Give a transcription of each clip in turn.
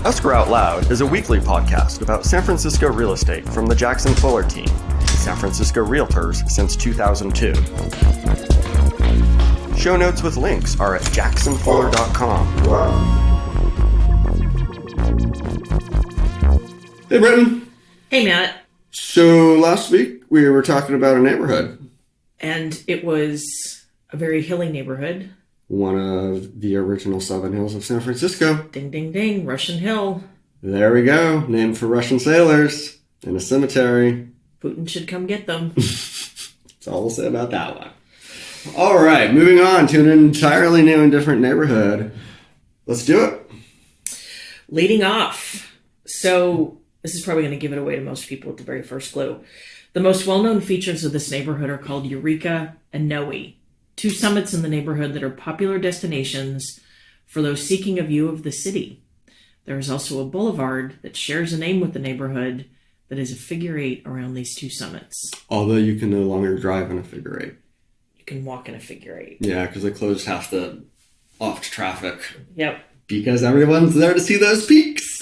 Escrow Out Loud is a weekly podcast about San Francisco real estate from the Jackson Fuller team, San Francisco Realtors since 2002. Show notes with links are at jacksonfuller.com. Hey, Britton. Hey, Matt. So last week we were talking about a neighborhood. And it was a very hilly neighborhood. One of the original 7 hills of San Francisco. Ding, ding, ding. Russian Hill. There we go. Named for Russian sailors in a cemetery. Putin should come get them. That's all we'll say about that one. All right, moving on to an entirely new and different neighborhood. Let's do it. Leading off. So this is probably going to give it away to most people at the very first clue. The most well-known features of this neighborhood are called Eureka and Noe. 2 summits in the neighborhood that are popular destinations for those seeking a view of the city. There is also a boulevard that shares a name with the neighborhood that is a figure 8 around these 2 summits. Although you can no longer drive in a figure 8. You can walk in a figure 8. Yeah, because they closed half the off traffic. Yep. Because everyone's there to see those peaks.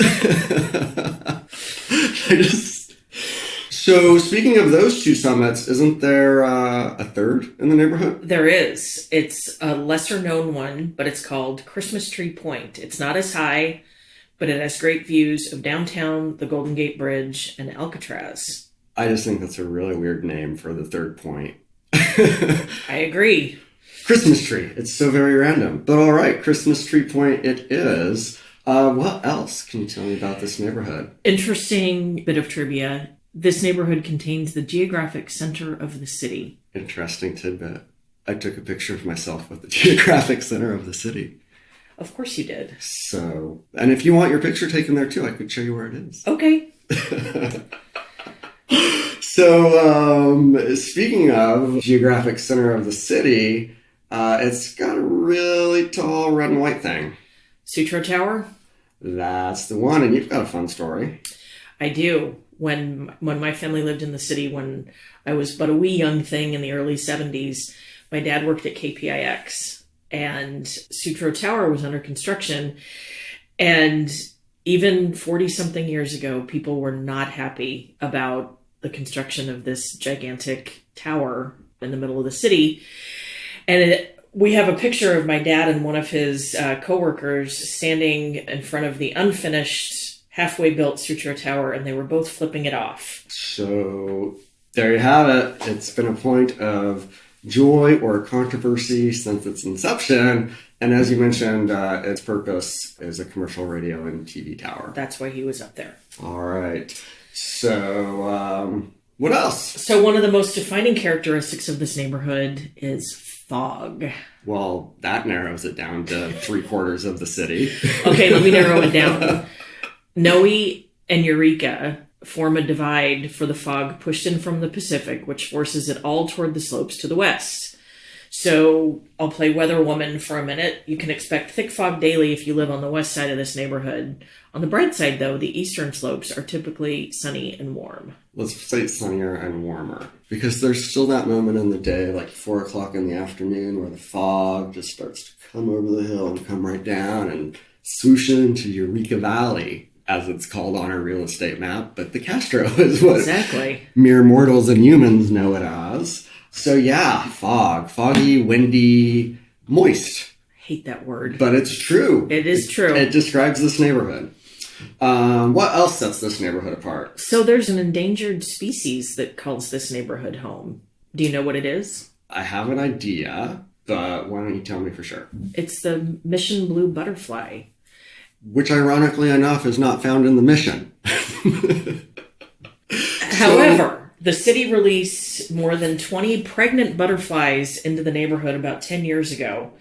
So speaking of those 2 summits, isn't there a third in the neighborhood? There is. It's a lesser known one, but it's called Christmas Tree Point. It's not as high, but it has great views of downtown, the Golden Gate Bridge, and Alcatraz. I just think that's a really weird name for the third point. I agree. Christmas tree. It's so very random. But all right, Christmas Tree Point it is. What else can you tell me about this neighborhood? Interesting bit of trivia. This neighborhood contains the geographic center of the city. Interesting tidbit. I took a picture of myself with the geographic center of the city. Of course you did. So, and if you want your picture taken there too, I could show you where it is. Okay. So, speaking of geographic center of the city, it's got a really tall red and white thing. Sutro Tower? That's the one, and you've got a fun story. I do. When my family lived in the city, when I was but a wee young thing in the early 70s, my dad worked at KPIX, and Sutro Tower was under construction. And even 40-something years ago, people were not happy about the construction of this gigantic tower in the middle of the city. And we have a picture of my dad and one of his coworkers standing in front of the unfinished, halfway built Sutro Tower, and they were both flipping it off. So there you have it. It's been a point of joy or controversy since its inception. And as you mentioned, its purpose is a commercial radio and TV tower. That's why he was up there. All right. So what else? So one of the most defining characteristics of this neighborhood is fog. Well, that narrows it down to 3/4 of the city. Okay, let me narrow it down. Noe and Eureka form a divide for the fog pushed in from the Pacific, which forces it all toward the slopes to the west. So I'll play weather woman for a minute. You can expect thick fog daily if you live on the west side of this neighborhood. On the bright side, though, the eastern slopes are typically sunny and warm. Let's say sunnier and warmer. Because there's still that moment in the day, like 4 o'clock in the afternoon, where the fog just starts to come over the hill and come right down and swoosh into Eureka Valley, as it's called on our real estate map. But the Castro is what exactly mere mortals and humans know it as. So yeah, fog. Foggy, windy, moist. Hate that word. But it's true. It is true. It describes this neighborhood. What else sets this neighborhood apart? So there's an endangered species that calls this neighborhood home. Do you know what it is? I have an idea, but why don't you tell me for sure? It's the mission blue butterfly. Which, ironically enough, is not found in the mission. However, the city released more than 20 pregnant butterflies into the neighborhood about 10 years ago.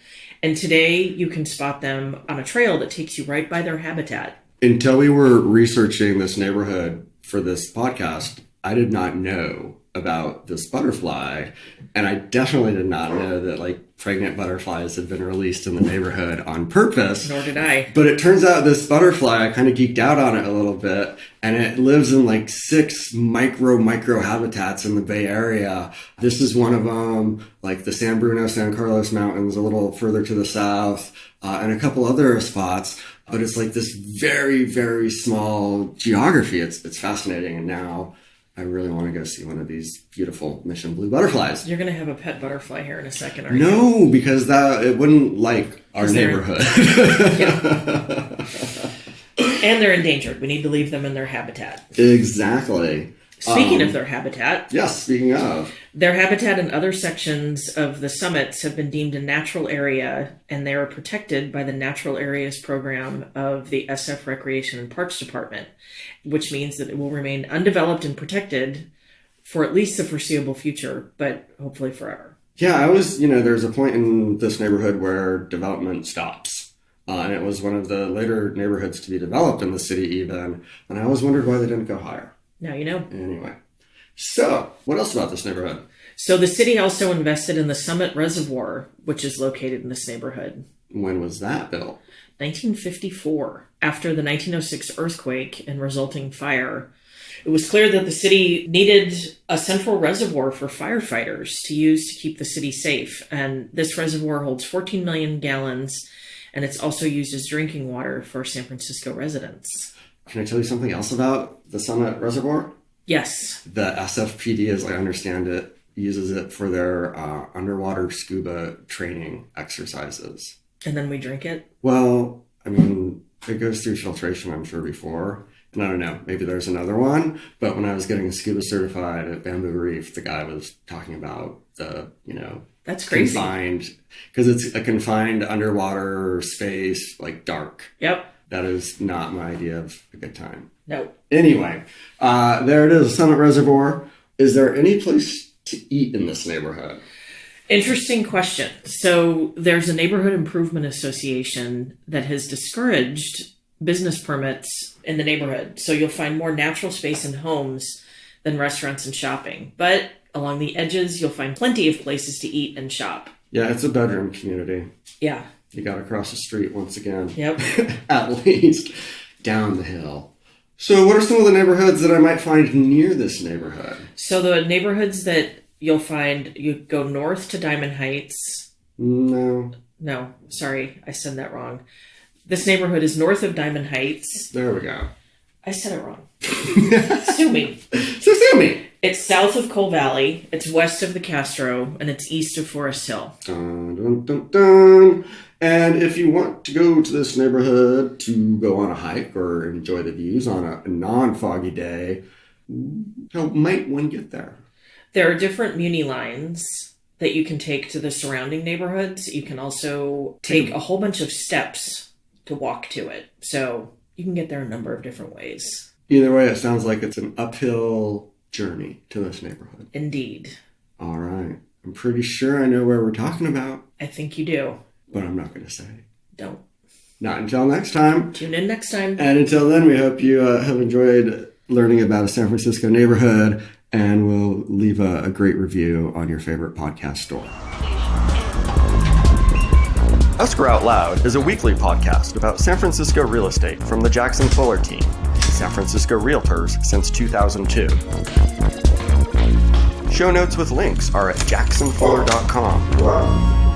And today you can spot them on a trail that takes you right by their habitat. Until we were researching this neighborhood for this podcast, I did not know about this butterfly, and I definitely did not know that like pregnant butterflies had been released in the neighborhood on purpose. Nor did I. But it turns out this butterfly, I kind of geeked out on it a little bit, and it lives in like 6 micro habitats in the Bay Area. This is one of them, like the San Bruno, San Carlos Mountains, a little further to the south, and a couple other spots. But it's like this very, very small geography. It's fascinating. And now I really want to go see one of these beautiful mission blue butterflies. You're going to have a pet butterfly here in a second, aren't you? No, because it wouldn't like our neighborhood. And they're endangered. We need to leave them in their habitat. Exactly. Speaking of their habitat. Yes, speaking of. Their habitat and other sections of the summits have been deemed a natural area, and they are protected by the Natural Areas Program of the SF Recreation and Parks Department, which means that it will remain undeveloped and protected for at least the foreseeable future, but hopefully forever. Yeah, there's a point in this neighborhood where development stops. And it was one of the later neighborhoods to be developed in the city even. And I always wondered why they didn't go higher. Now you know. Anyway. So, what else about this neighborhood? So the city also invested in the Summit Reservoir, which is located in this neighborhood. When was that built? 1954. After the 1906 earthquake and resulting fire, it was clear that the city needed a central reservoir for firefighters to use to keep the city safe. And this reservoir holds 14 million gallons, and it's also used as drinking water for San Francisco residents. Can I tell you something else about the Summit Reservoir? Yes. The SFPD, as I understand it, uses it for their underwater scuba training exercises. And then we drink it? Well, it goes through filtration, I'm sure, before. And I don't know, maybe there's another one. But when I was getting scuba certified at Bamboo Reef, the guy was talking about the, That's crazy. Confined, because it's a confined underwater space, like dark. Yep. That is not my idea of a good time. No. Anyway, there it is, Summit Reservoir. Is there any place to eat in this neighborhood? Interesting question. So there's a neighborhood improvement association that has discouraged business permits in the neighborhood. So you'll find more natural space and homes than restaurants and shopping. But along the edges, you'll find plenty of places to eat and shop. Yeah, it's a bedroom community. Yeah. You got to cross the street once again. Yep. At least down the hill. So what are some of the neighborhoods that I might find near this neighborhood? So the neighborhoods that you'll find, you go north to Diamond Heights. No, sorry, I said that wrong. This neighborhood is north of Diamond Heights. There we go. I said it wrong. Sue me. So sue me. It's south of Coal Valley, it's west of the Castro, and it's east of Forest Hill. Dun, dun, dun, dun. And if you want to go to this neighborhood to go on a hike or enjoy the views on a non-foggy day, how might one get there? There are different muni lines that you can take to the surrounding neighborhoods. You can also take a whole bunch of steps to walk to it. So you can get there a number of different ways. Either way, it sounds like it's an uphill journey to this neighborhood. Indeed. All right. I'm pretty sure I know where we're talking about. I think you do. But I'm not going to say. Don't. Not until next time. Tune in next time. And until then, we hope you have enjoyed learning about a San Francisco neighborhood, and we'll leave a great review on your favorite podcast store. Escrow Out Loud is a weekly podcast about San Francisco real estate from the Jackson Fuller team, San Francisco Realtors since 2002. Show notes with links are at jacksonfuller.com.